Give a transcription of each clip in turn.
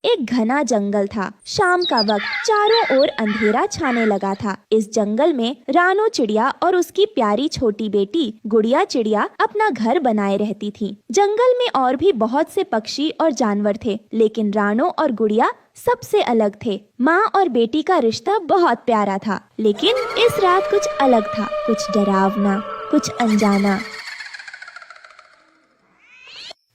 एक घना जंगल था। शाम का वक्त चारों ओर अंधेरा छाने लगा था। इस जंगल में रानो चिड़िया और उसकी प्यारी छोटी बेटी गुड़िया चिड़िया अपना घर बनाए रहती थी। जंगल में और भी बहुत से पक्षी और जानवर थे, लेकिन रानो और गुड़िया सबसे अलग थे। माँ और बेटी का रिश्ता बहुत प्यारा था, लेकिन इस रात कुछ अलग था, कुछ डरावना, कुछ अनजाना।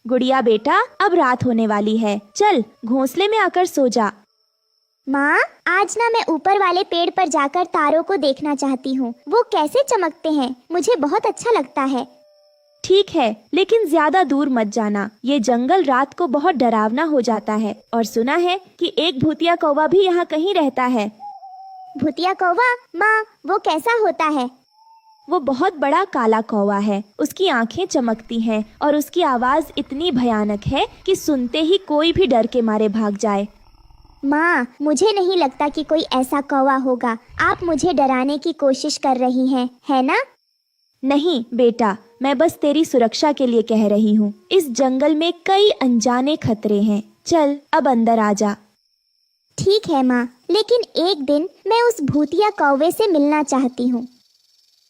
गुड़िया बेटा, अब रात होने वाली है, चल घोंसले में आकर सो जा। माँ, आज ना मैं ऊपर वाले पेड़ पर जाकर तारों को देखना चाहती हूँ। वो कैसे चमकते हैं, मुझे बहुत अच्छा लगता है। ठीक है, लेकिन ज्यादा दूर मत जाना। ये जंगल रात को बहुत डरावना हो जाता है और सुना है कि एक भूतिया कौवा भी यहाँ कहीं रहता है। भूतिया कौवा? माँ, वो कैसा होता है? वो बहुत बड़ा काला कौवा है। उसकी आंखें चमकती हैं और उसकी आवाज इतनी भयानक है कि सुनते ही कोई भी डर के मारे भाग जाए। माँ, मुझे नहीं लगता कि कोई ऐसा कौवा होगा। आप मुझे डराने की कोशिश कर रही हैं, है ना? नहीं बेटा, मैं बस तेरी सुरक्षा के लिए कह रही हूँ। इस जंगल में कई अनजाने खतरे हैं। चल अब अंदर आ जा। ठीक है माँ, लेकिन एक दिन मैं उस भूतिया कौवे से मिलना चाहती हूँ।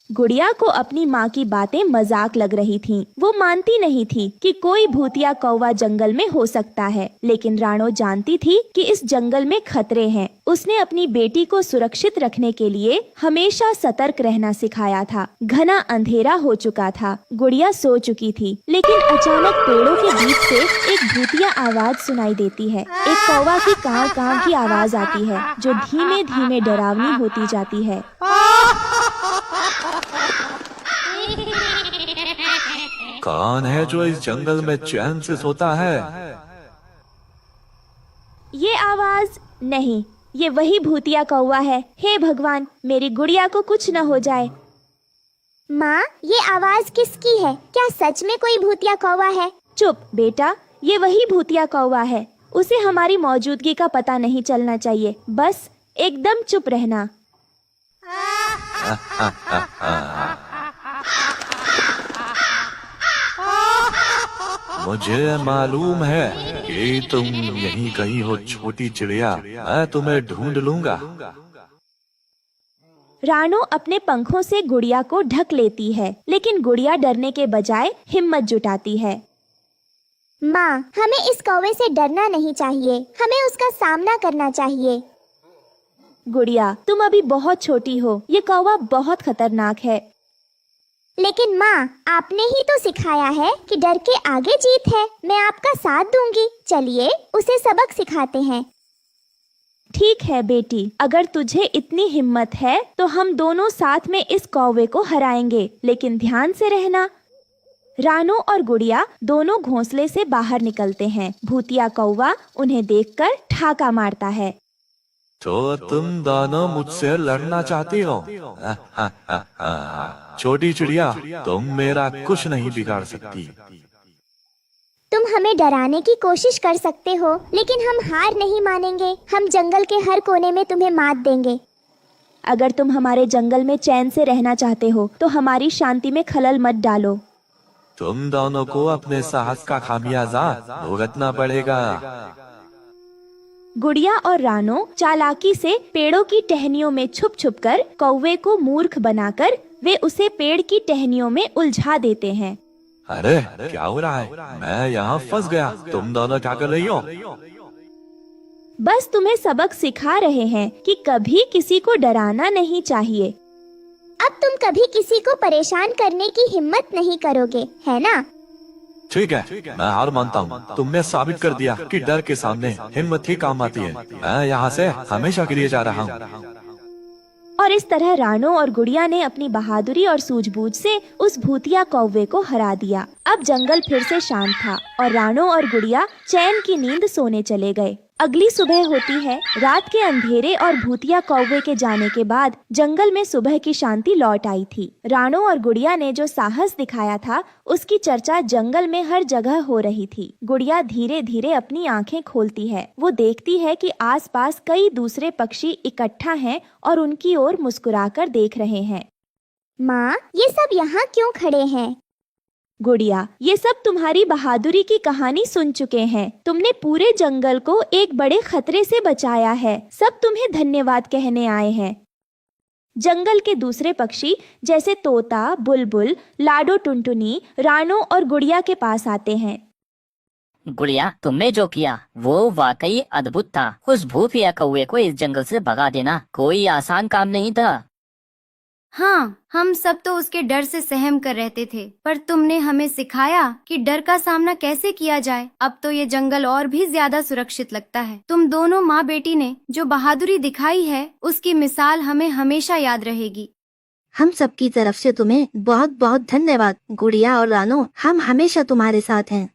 गुड़िया को अपनी माँ की बातें मजाक लग रही थीं। वो मानती नहीं थी कि कोई भूतिया कौवा जंगल में हो सकता है, लेकिन रानो जानती थी कि इस जंगल में खतरे हैं। उसने अपनी बेटी को सुरक्षित रखने के लिए हमेशा सतर्क रहना सिखाया था। घना अंधेरा हो चुका था, गुड़िया सो चुकी थी, लेकिन अचानक पेड़ों के बीच से एक भूतिया आवाज सुनाई देती है। एक कौवा की कांव कांव की आवाज आती है, जो धीमे धीमे डरावनी होती जाती है। कौन है जो इस जंगल में चैन से सोता है? ये आवाज नहीं, ये वही भूतिया कौवा है। हे भगवान, मेरी गुड़िया को कुछ न हो जाए। माँ, ये आवाज किसकी है? क्या सच में कोई भूतिया कौवा है? चुप बेटा, ये वही भूतिया कौवा है। उसे हमारी मौजूदगी का पता नहीं चलना चाहिए। बस एकदम चुप रहना। मुझे मालूम है कि तुम यहीं कहीं हो छोटी चिड़िया। मैं तुम्हें ढूंढ लूंगा। रानो अपने पंखों से गुड़िया को ढक लेती है, लेकिन गुड़िया डरने के बजाय हिम्मत जुटाती है। माँ, हमें इस कौवे से डरना नहीं चाहिए, हमें उसका सामना करना चाहिए। गुड़िया, तुम अभी बहुत छोटी हो, ये कौवा बहुत खतरनाक है। लेकिन माँ, आपने ही तो सिखाया है कि डर के आगे जीत है। मैं आपका साथ दूंगी। चलिए उसे सबक सिखाते हैं। ठीक है बेटी, अगर तुझे इतनी हिम्मत है तो हम दोनों साथ में इस कौवे को हराएंगे, लेकिन ध्यान से रहना। रानो और गुड़िया दोनों घोंसले से बाहर निकलते हैं। भूतिया कौवा उन्हें देखकर ठाका मारता है। तो तुम दोनों मुझसे लड़ना चाहती हो? छोटी चिड़िया, तुम मेरा कुछ नहीं बिगाड़ सकती। तुम हमें डराने की कोशिश कर सकते हो, लेकिन हम हार नहीं मानेंगे। हम जंगल के हर कोने में तुम्हें मात देंगे। अगर तुम हमारे जंगल में चैन से रहना चाहते हो तो हमारी शांति में खलल मत डालो। तुम दोनों को अपने साहस का खामियाजा भुगतना पड़ेगा। गुड़िया और रानो चालाकी से पेड़ों की टहनियों में छुप छुप कर कौवे को मूर्ख बनाकर वे उसे पेड़ की टहनियों में उलझा देते हैं। अरे क्या हो रहा है? मैं यहाँ फंस गया। तुम दोनों क्या कर रही हो? बस तुम्हें सबक सिखा रहे हैं कि कभी किसी को डराना नहीं चाहिए। अब तुम कभी किसी को परेशान करने की हिम्मत नहीं करोगे, है ना? ठीक है, मैं हार मानता हूँ। तुमने साबित कर दिया कि डर के सामने हिम्मत ही काम आती है। मैं यहाँ से हमेशा के लिए जा रहा हूँ। और इस तरह रानो और गुड़िया ने अपनी बहादुरी और सूझबूझ से उस भूतिया कौवे को हरा दिया। अब जंगल फिर से शांत था और रानो और गुड़िया चैन की नींद सोने चले गए। अगली सुबह होती है। रात के अंधेरे और भूतिया कौवे के जाने के बाद जंगल में सुबह की शांति लौट आई थी। राणो और गुड़िया ने जो साहस दिखाया था उसकी चर्चा जंगल में हर जगह हो रही थी। गुड़िया धीरे धीरे अपनी आंखें खोलती है। वो देखती है कि आसपास कई दूसरे पक्षी इकट्ठा हैं और उनकी ओर मुस्कुराकर देख रहे हैं। माँ, ये सब यहाँ क्यों खड़े हैं? गुड़िया, ये सब तुम्हारी बहादुरी की कहानी सुन चुके हैं। तुमने पूरे जंगल को एक बड़े खतरे से बचाया है। सब तुम्हें धन्यवाद कहने आए हैं। जंगल के दूसरे पक्षी जैसे तोता, बुलबुल, लाडो टुनटुनी, राणो और गुड़िया के पास आते हैं। गुड़िया, तुमने जो किया वो वाकई अद्भुत था। उस भूतिया कौवे को इस जंगल से भगा देना कोई आसान काम नहीं था। हाँ, हम सब तो उसके डर से सहम कर रहते थे, पर तुमने हमें सिखाया कि डर का सामना कैसे किया जाए। अब तो ये जंगल और भी ज्यादा सुरक्षित लगता है। तुम दोनों माँ बेटी ने जो बहादुरी दिखाई है उसकी मिसाल हमें हमेशा याद रहेगी। हम सबकी तरफ से तुम्हें बहुत बहुत धन्यवाद गुड़िया और रानो। हम हमेशा तुम्हारे साथ हैं।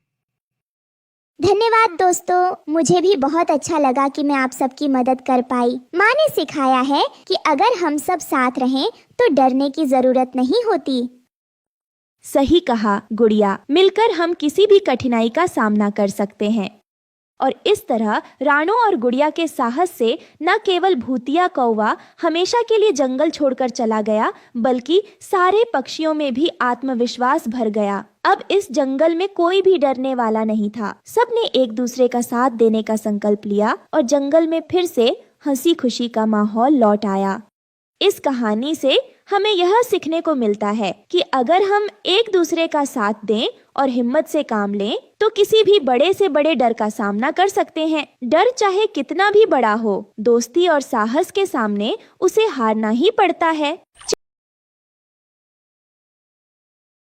धन्यवाद दोस्तों, मुझे भी बहुत अच्छा लगा कि मैं आप सबकी मदद कर पाई। माँ ने सिखाया है कि अगर हम सब साथ रहें तो डरने की जरूरत नहीं होती। सही कहा गुड़िया, मिलकर हम किसी भी कठिनाई का सामना कर सकते हैं। और इस तरह राणो और गुड़िया के साहस से न केवल भूतिया कौवा हमेशा के लिए जंगल छोड़कर चला गया, बल्कि सारे पक्षियों में भी आत्मविश्वास भर गया। अब इस जंगल में कोई भी डरने वाला नहीं था। सबने एक दूसरे का साथ देने का संकल्प लिया और जंगल में फिर से हंसी खुशी का माहौल लौट आया। इस कहानी से हमें यह सीखने को मिलता है कि अगर हम एक दूसरे का साथ दें और हिम्मत से काम लें तो किसी भी बड़े से बड़े डर का सामना कर सकते हैं। डर चाहे कितना भी बड़ा हो, दोस्ती और साहस के सामने उसे हारना ही पड़ता है।